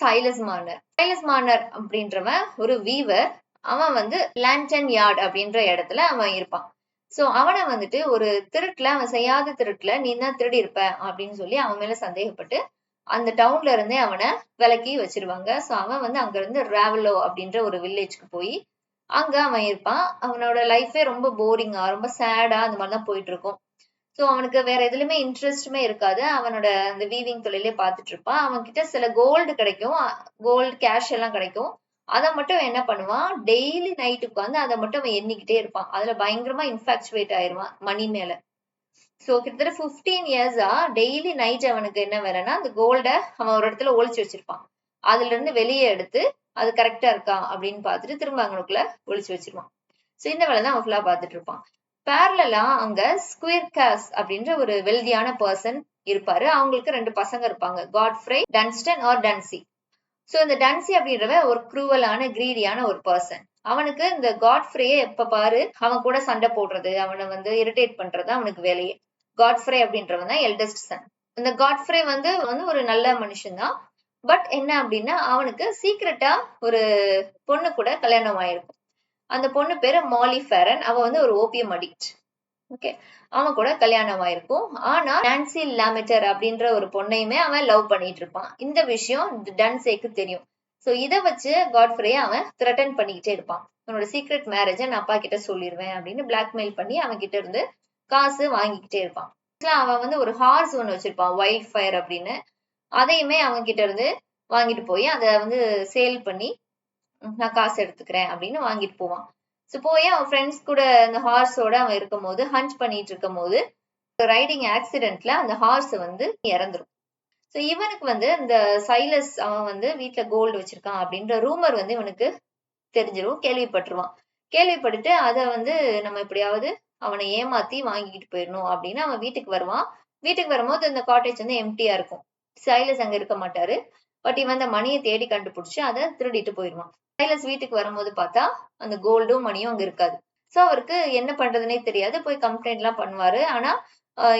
Silas மார்னர். Silas மார்னர் அப்படின்றவன் ஒரு viewer. அவன் வந்து லாண்டன் யார்ட் அப்படின்ற இடத்துல அவன் இருப்பான். சோ அவனை வந்துட்டு ஒரு திருட்டுல, அவன் செய்யாத திருட்டுல நீ தான் திருடி இருப்ப அப்படின்னு சொல்லி அவன் மேல சந்தேகப்பட்டு அந்த டவுன்ல இருந்தே அவனை விலக்கி வச்சிருவாங்க. சோ அவன் வந்து அங்க இருந்து ராவலோ அப்படின்ற ஒரு வில்லேஜ்க்கு போய் அங்க அவன் இருப்பான். அவனோட லைஃபே ரொம்ப போரிங்கா, ரொம்ப சேடா அந்த மாதிரிதான் போயிட்டு இருக்கும். சோ அவனுக்கு வேற எதுலயுமே இன்ட்ரெஸ்டுமே இருக்காது. அவனோட அந்த வீவிங் தொழிலே பார்த்துட்டு இருப்பான். அவன் கிட்ட சில கோல்டு கிடைக்கும், கோல்டு கேஷ் எல்லாம் கிடைக்கும். அதை மட்டும் என்ன பண்ணுவான், டெய்லி நைட் உட்காந்து அதை மட்டும் அவன் எண்ணிக்கிட்டே இருப்பான். அதுல பயங்கரமா இன்ஃபாக்சுவேட் ஆயிருவான் மணி மேல. சோ கிட்டத்தட்ட 15 இயர்ஸா டெய்லி நைட் அவனுக்கு என்ன வேலைன்னா, அந்த கோல்ட அவன் ஒரு இடத்துல ஒளிச்சு வச்சிருப்பான். அதுல இருந்து வெளியே எடுத்து அது கரெக்டா இருக்கா அப்படின்னு பார்த்துட்டு திரும்ப அங்கனுக்குள்ள ஒளிச்சு வச்சிருவான். சோ இந்த வேலை தான் அவன் ஃபுல்லா பார்த்துட்டு இருப்பான். பேரலா அங்க ஸ்குயர்காஸ் அப்படின்ற ஒரு வெல்தியான பர்சன் இருப்பாரு. அவங்களுக்கு 2 பசங்க இருப்பாங்க, காட்ஃப்ரே டன்ஸ்டன் ஆர் டன்சி. சோ இந்த டன்சி அப்படின்றவ ஒரு குரூவலான கிரீடியான ஒரு பர்சன். அவனுக்கு இந்த காட்ஃப்ரேயே எப்ப பாரு அவன் கூட சண்டை போடுறது, அவனை வந்து இரிட்டேட் பண்றது அவனுக்கு வேலையே. காட்ஃப்ரே அப்படின்றவன் தான் எல்டஸ்ட் சன். இந்த காட்ஃப்ரே வந்து ஒரு நல்ல மனுஷன் தான். பட் என்ன அப்படின்னா, அவனுக்கு சீக்கிரட்டா ஒரு பொண்ணு கூட கல்யாணம் ஆயிருக்கும். அந்த பொண்ணு பேரு மாலி ஃபேரன். அவ வந்து ஒரு ஓபியம் அடிக்ட். ஓகே, அவன் கூட கல்யாணம் ஆயிருக்கும். ஆனா நான்சி லாமெட்டர் அப்படின்ற ஒரு பொண்ணையுமே அவன் லவ் பண்ணிட்டு இருப்பான். இந்த விஷயம் டன்சேக்கு தெரியும். சோ இத வச்சு காட்ஃப்ரே அவன் த்ரெட்டன் பண்ணிக்கிட்டே இருப்பான். அவனோட சீக்ரெட் மேரேஜ நான் அப்பா கிட்ட சொல்லிடுவேன் அப்படின்னு பிளாக்மெயில் பண்ணி அவன் கிட்ட இருந்து காசு வாங்கிக்கிட்டே இருப்பான். அவன் வந்து ஒரு ஹார்ஸ் ஒண்ணு வச்சிருப்பான், வைல்ட் ஃபயர் அப்படின்னு. அதையுமே அவன் கிட்ட இருந்து வாங்கிட்டு போய் அதை வந்து சேல் பண்ணி நான் காசு எடுத்துக்கிறேன் அப்படின்னு வாங்கிட்டு போவான். சோ போய் அவன் ஃப்ரெண்ட்ஸ் கூட அந்த ஹார்ஸோட அவன் இருக்கும் போது ஹண்ட் பண்ணிட்டு இருக்கும் போது ரைடிங் ஆக்சிடென்ட்ல அந்த ஹார்ஸ் வந்து இறந்துரும். சோ இவனுக்கு வந்து இந்த சைலஸ் அவன் வந்து வீட்டுல கோல்டு வச்சிருக்கான் அப்படின்ற ரூமர் வந்து இவனுக்கு தெரிஞ்சிரும், கேள்விப்பட்டுருவான். கேள்விப்பட்டுட்டு அதை வந்து நம்ம எப்படியாவது அவனை ஏமாத்தி வாங்கிட்டு போயிடணும் அப்படின்னு அவன் வீட்டுக்கு வருவான். வீட்டுக்கு வரும்போது அந்த காட்டேஜ் வந்து எம்டியா இருக்கும். சைலஸ் அங்க இருக்க மாட்டாரு. பட் இவன் அந்த மணியை தேடி கண்டுபிடிச்சு அதை திருடிட்டு போயிடுவான். சைலஸ் வீட்டுக்கு வரும்போது பார்த்தா அந்த கோல்டும் மணியும் அங்க இருக்காது. சோ அவருக்கு என்ன பண்றதுன்னே தெரியாது. போய் கம்ப்ளைண்ட் எல்லாம் பண்ணுவாரு. ஆனா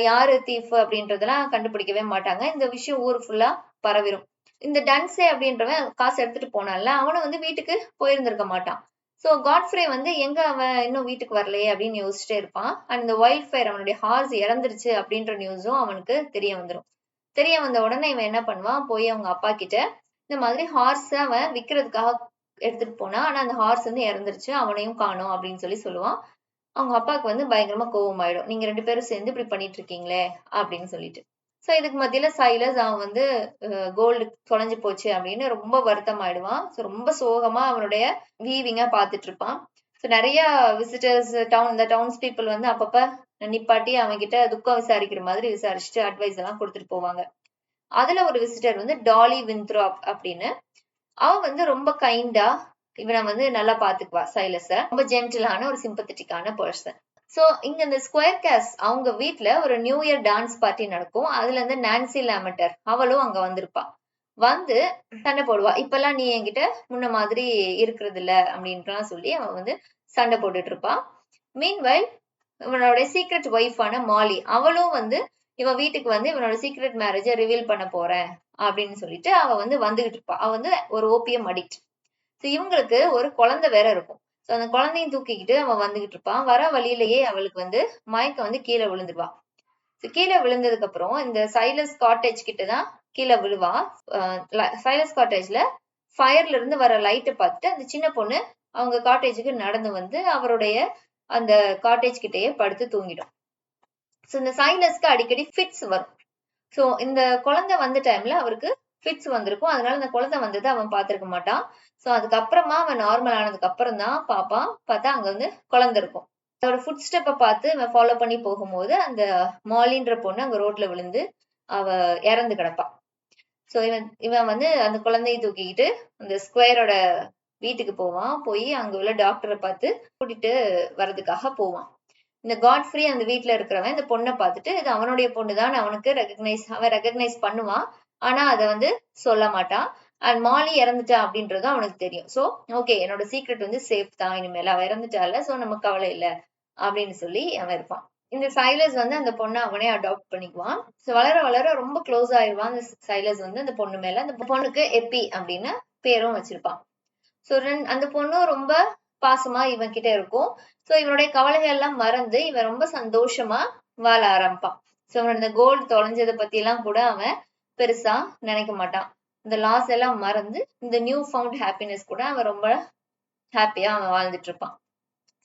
யாரு தீஃப் அப்படின்றதெல்லாம் கண்டுபிடிக்கவே மாட்டாங்க. இந்த விஷயம் ஊர் ஃபுல்லா பரவிடும். இந்த டன்சே அப்படின்றவன் காசு எடுத்துட்டு போனான்ல, அவனும் வந்து வீட்டுக்கு போயிருந்திருக்க மாட்டான். சோ காட்ஃப்ரே வந்து எங்க அவன் இன்னும் வீட்டுக்கு வரலையே அப்படின்னு யோசிச்சுட்டே இருப்பான். அண்ட் இந்த வைல்ட் ஃபயர் அவனுடைய ஹார்ஸ் இறந்துருச்சு அப்படின்ற நியூஸும் அவனுக்கு தெரிய வந்துடும். தெரிய வந்த உடனே இவன் என்ன பண்ணுவான், போய் அவங்க அப்பா கிட்ட இந்த மாதிரி ஹார்ஸ் அவன் விக்கிறதுக்காக எடுத்துட்டு போனா, ஆனா அந்த ஹார்ஸ் வந்து இறந்துருச்சு, அவனையும் காணோம் அப்படின்னு சொல்லுவான். அவங்க அப்பாவுக்கு வந்து பயங்கரமா கோவம் ஆயிடும். நீங்க 2 பேரும் சேர்ந்து இப்படி பண்ணிட்டு இருக்கீங்களே அப்படின்னு சொல்லிட்டு. சோ இதுக்கு மத்தியில சைலஸ் அவன் வந்து கோல்டு தொலைஞ்சு போச்சு அப்படின்னு ரொம்ப வருத்தம் ஆயிடுவான். சோ ரொம்ப சோகமா அவனுடைய வீவிங்கா பாத்துட்டு இருப்பான். சோ நிறைய விசிட்டர்ஸ் இந்த டவுன்ஸ் பீப்புள் வந்து அப்பப்ப நிப்பாட்டி அவங்க கிட்ட துக்கம் விசாரிக்கிற மாதிரி விசாரிச்சுட்டு அட்வைஸ் எல்லாம் கொடுத்துட்டு போவாங்க. அதுல ஒரு விசிட்டர் வந்து டாலி வின்த்ராப் அப்படின்னு. அவன் வந்து ரொம்ப கைண்டா இவனை வந்து நல்லா பாத்துக்குவா. சைலஸ ரொம்ப ஜென்டிலான ஒரு சிம்பத்தட்டிக்கான பர்சன். சோ இங்க இந்த ஸ்குயர்காஸ் அவங்க வீட்டுல ஒரு நியூ இயர் டான்ஸ் பார்ட்டி நடக்கும். அதுல இருந்து நான்சி லாமெட்டர் அவளும் அங்க வந்திருப்பா. வந்து சண்டை போடுவா. இப்பெல்லாம் நீ என்கிட்ட முன்ன மாதிரி இருக்கிறது இல்ல அப்படின்ட்டுலாம் சொல்லி அவன் வந்து சண்டை போட்டுட்டு இருப்பான். மீன்வைல் இவனோட சீக்ரெட் ஒய்ஃபான மாலி அவளும் வந்து இவன் வீட்டுக்கு வந்து இவனோட சீக்ரெட் மேரேஜ ரிவீல் பண்ண போறேன் அப்படின்னு சொல்லிட்டு அவ வந்து வந்துகிட்டு இருப்பா. அவ வந்து ஒரு ஓபியம் அடிக்ட். சோ இவங்களுக்கு ஒரு குழந்தை வேற இருக்கும். சோ அந்த குழந்தையும் தூக்கிக்கிட்டு அவன் வந்துகிட்டு இருப்பான். வர வழியிலேயே அவளுக்கு வந்து மயக்கம் வந்து கீழே விழுந்துடுவா. கீழே விழுந்ததுக்கு அப்புறம் இந்த சைலஸ் காட்டேஜ் கிட்டதான் கீழே விழுவா. சைலஸ் காட்டேஜ்ல ஃபயர்ல இருந்து வர லைட்டை பார்த்துட்டு அந்த சின்ன பொண்ணு அவங்க காட்டேஜுக்கு நடந்து வந்து அவருடைய அந்த காட்டேஜ் கிட்டேயே படுத்து தூங்கிடும். சோ இந்த சைலஸ்க்கு அடிக்கடி ஃபிட்ஸ் வரும். சோ இந்த குழந்தை வந்த டைம்ல அவருக்கு ஃபிட்ஸ் வந்திருக்கும். அதனால இந்த குழந்தை வந்ததை அவன் பார்த்திருக்க மாட்டான். சோ அதுக்கப்புறமா அவன் நார்மல் ஆனதுக்கு அப்புறம் தான் பாப்பான். பார்த்தா அங்க வந்து குழந்தை இருக்கும். அதோட ஃபுட் ஸ்டெப்பை பார்த்து இவன் ஃபாலோ பண்ணி போகும்போது அந்த மாலின்ற பொண்ணு அங்க ரோட்ல விழுந்து அவ இறந்து கிடப்பா. சோ இவன் வந்து அந்த குழந்தையை தூக்கிக்கிட்டு அந்த ஸ்கொயரோட வீட்டுக்கு போவான். போய் அங்க உள்ள டாக்டரை பார்த்து கூட்டிட்டு வர்றதுக்காக போவான். இந்த காட்ஃப்ரே அந்த வீட்டுல இருக்கிறவன் இந்த பொண்ணை பார்த்துட்டு இது அவனுடைய பொண்ணுதான் அவனுக்கு ரெகக்னைஸ் பண்ணுவான். ஆனா அதை வந்து சொல்ல மாட்டான். அண்ட் மாலி இறந்துட்டா அப்படின்றது அவனுக்கு தெரியும். சோ ஓகே, என்னோட சீக்ரெட் வந்து சேஃப் தான், இனிமேல் அவ இறந்துட்டால, சோ நமக்கு கவலை இல்லை அப்படின்னு சொல்லி அவன் இருப்பான். இந்த சைலஸ் வந்து அந்த பொண்ணை அவனே அடாப்ட் பண்ணிக்குவான். ஸோ வளர வளர ரொம்ப க்ளோஸ் ஆயிடுவான் அந்த சைலஸ் வந்து அந்த பொண்ணு மேல. அந்த பொண்ணுக்கு எப்பி அப்படின்னு பேரும் வச்சிருப்பான். ஸோ அந்த பொண்ணும் ரொம்ப பாசமா இவன் கிட்ட இருக்கும். ஸோ இவனுடைய கவலைகள் எல்லாம் மறந்து இவன் ரொம்ப சந்தோஷமா வாழ ஆரம்பிப்பான். ஸோ அவனோட இந்த கோல்டு தொலைஞ்சதை பத்தி எல்லாம் கூட அவன் பெருசா நினைக்க மாட்டான். இந்த லாஸ் எல்லாம் மறந்து இந்த நியூ ஃபவுண்ட் ஹாப்பினஸ் கூட அவன் ரொம்ப ஹாப்பியா அவன் வாழ்ந்துட்டு இருப்பான்.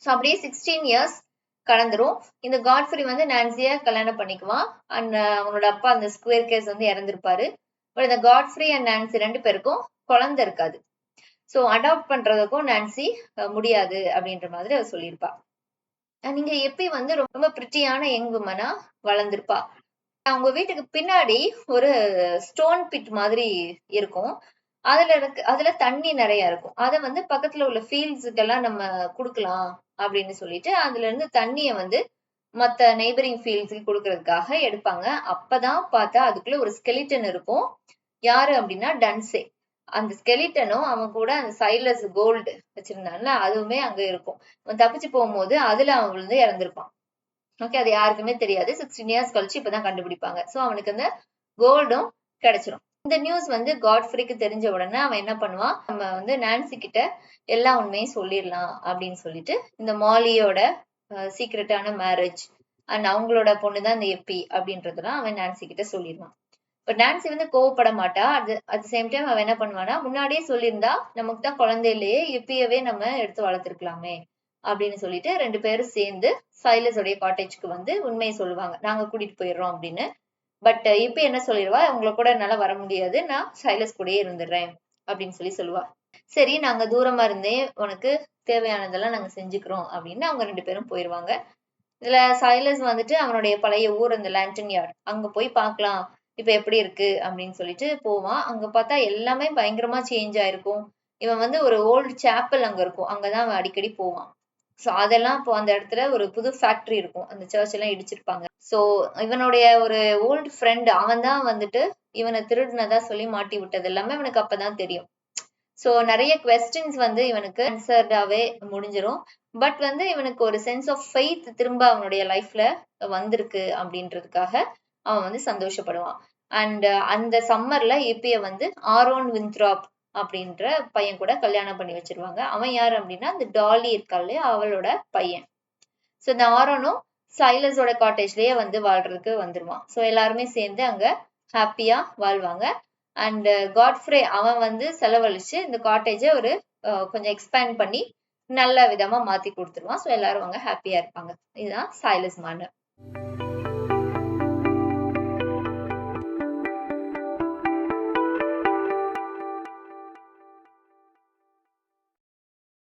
ஸோ அப்படியே 16 இயர்ஸ் கடந்துரும். இந்த காட்ஃப்ரி வந்து நான்சிய கல்யாணம் பண்ணிக்குவான். அண்ட் அவனோட அப்பா அந்த ஸ்குவேர் கேஸ் வந்து இறந்திருப்பாரு. பட் இந்த காட்ஃப்ரி அண்ட் நான்சி 2 பேருக்கும் குழந்தை இருக்காது. ஸோ அடாப்ட் பண்றதுக்கும் நான்சி முடியாது அப்படின்ற மாதிரி அவ சொல்லியிருப்பா. நீங்க எப்பி வந்து ரொம்ப பிரிட்டியான யங் உமனா வளர்ந்திருப்பா. அவங்க வீட்டுக்கு பின்னாடி ஒரு ஸ்டோன் பிட் மாதிரி இருக்கும். அதுல தண்ணி நிறைய இருக்கும். அதை வந்து பக்கத்துல உள்ள ஃபீல்ட்ஸுக்கெல்லாம் நம்ம குடுக்கலாம் அப்படின்னு சொல்லிட்டு அதுல இருந்து தண்ணிய வந்து மத்த நெய்பரிங் ஃபீல்ட்ஸுக்கு கொடுக்கறதுக்காக எடுப்பாங்க. அப்பதான் பார்த்தா அதுக்குள்ள ஒரு ஸ்கெலிட்டன் இருக்கும். யாரு அப்படின்னா டன்சே. அந்த ஸ்கெலிட்டனும் அவன் கூட அந்த சைலஸ் கோல்டு வச்சிருந்தான்ல அதுவுமே அங்க இருக்கும். அவன் தப்பிச்சு போகும்போது அதுல அவன் விழுந்து இறந்திருப்பான். ஓகே, அது யாருக்குமே தெரியாது. 16 இயர்ஸ் கழிச்சு இப்பதான் கண்டுபிடிப்பாங்க. சோ அவனுக்கு அந்த கோல்டும் கிடைச்சிடும். இந்த நியூஸ் வந்து காட்ஃப்ரிக்கு தெரிஞ்ச உடனே அவன் என்ன பண்ணுவான், நம்ம வந்து நான்சி கிட்ட எல்லா உண்மையும் சொல்லிடலாம் அப்படின்னு சொல்லிட்டு இந்த மாலியோட சீக்ரெட்டான மேரேஜ் அண்ட் அவங்களோட பொண்ணுதான் இந்த எப்பி அப்படின்றதெல்லாம் அவன் நான்சி கிட்ட சொல்லிடுவான். பட் நான்சி வந்து கோவப்பட மாட்டா. அட் சேம் டைம் அவன் என்ன பண்ணுவானா, முன்னாடியே சொல்லியிருந்தா நமக்கு தான் குழந்தை இல்லையே, எப்பயவே நம்ம எடுத்து வளர்த்துருக்கலாமே அப்படின்னு சொல்லிட்டு 2 பேரும் சேர்ந்து சைலஸ் உடைய காட்டேஜ்க்கு வந்து உண்மையை சொல்லுவாங்க. நாங்க கூட்டிட்டு போயிடுறோம் அப்படின்னு. பட் இப்ப என்ன சொல்லிடுவா, உங்களை கூட என்னால வர முடியாது, நான் சைலஸ் கூடயே இருந்துடுறேன் அப்படின்னு சொல்லுவா. சரி, நாங்க தூரமா இருந்தே உனக்கு தேவையானதெல்லாம் நாங்க செஞ்சுக்கிறோம் அப்படின்னு அவங்க 2 பேரும் போயிருவாங்க. இதுல சைலஸ் வந்துட்டு அவனுடைய பழைய ஊர் அந்த லேண்டன் யார்ட் அங்க போய் பார்க்கலாம் இப்ப எப்படி இருக்கு அப்படின்னு சொல்லிட்டு போவான். அங்க பார்த்தா எல்லாமே பயங்கரமா சேஞ்ச் ஆயிருக்கும். இவன் வந்து ஒரு ஓல்டு சாப்பல் அங்க இருக்கும், அங்கதான் அவன் அடிக்கடி போவான். சோ அதெல்லாம் இப்போ அந்த இடத்துல ஒரு புது ஃபேக்டரி இருக்கும். அந்த சர்ச் எல்லாம் இடிச்சிருப்பாங்க. சோ இவனுடைய ஒரு ஓல்டு ஃப்ரெண்ட் அவன் தான் வந்துட்டு இவனை திருடுனதா சொல்லி மாட்டி விட்டது எல்லாமே இவனுக்கு அப்பதான் தெரியும். சோ நிறைய கொஸ்டின்ஸ் வந்து இவனுக்கு ஆன்சர்டாவே முடிஞ்சிரும். பட் வந்து இவனுக்கு ஒரு சென்ஸ் ஆஃப் ஃபெய்த் திரும்ப அவனுடைய லைஃப்ல வந்திருக்கு அப்படின்றதுக்காக அவன் வந்து சந்தோஷப்படுவான். அண்ட் அந்த சம்மர்ல ஏபிய வந்து ஆரோன் விந்த்ராப் அப்படின்ற பையன் கூட கல்யாணம் பண்ணி வச்சிருவாங்க. அவன் யாரு அப்படின்னா அந்த டாலி இருக்கா இல்லையா அவளோட பையன். சோ இந்த ஆரோனும் சைலஸோட காட்டேஜ்லயே வந்து வாழ்றதுக்கு வந்துருவான். சோ எல்லாருமே சேர்ந்து அங்க ஹாப்பியா வாழ்வாங்க. அண்ட் காட்ஃப்ரே அவன் வந்து செலவழிச்சு இந்த காட்டேஜை ஒரு கொஞ்சம் எக்ஸ்பேண்ட் பண்ணி நல்ல விதமா மாத்தி கொடுத்துருவான். ஸோ எல்லாரும் அங்க ஹாப்பியா இருப்பாங்க. இதுதான் சைலஸ் மேனர்.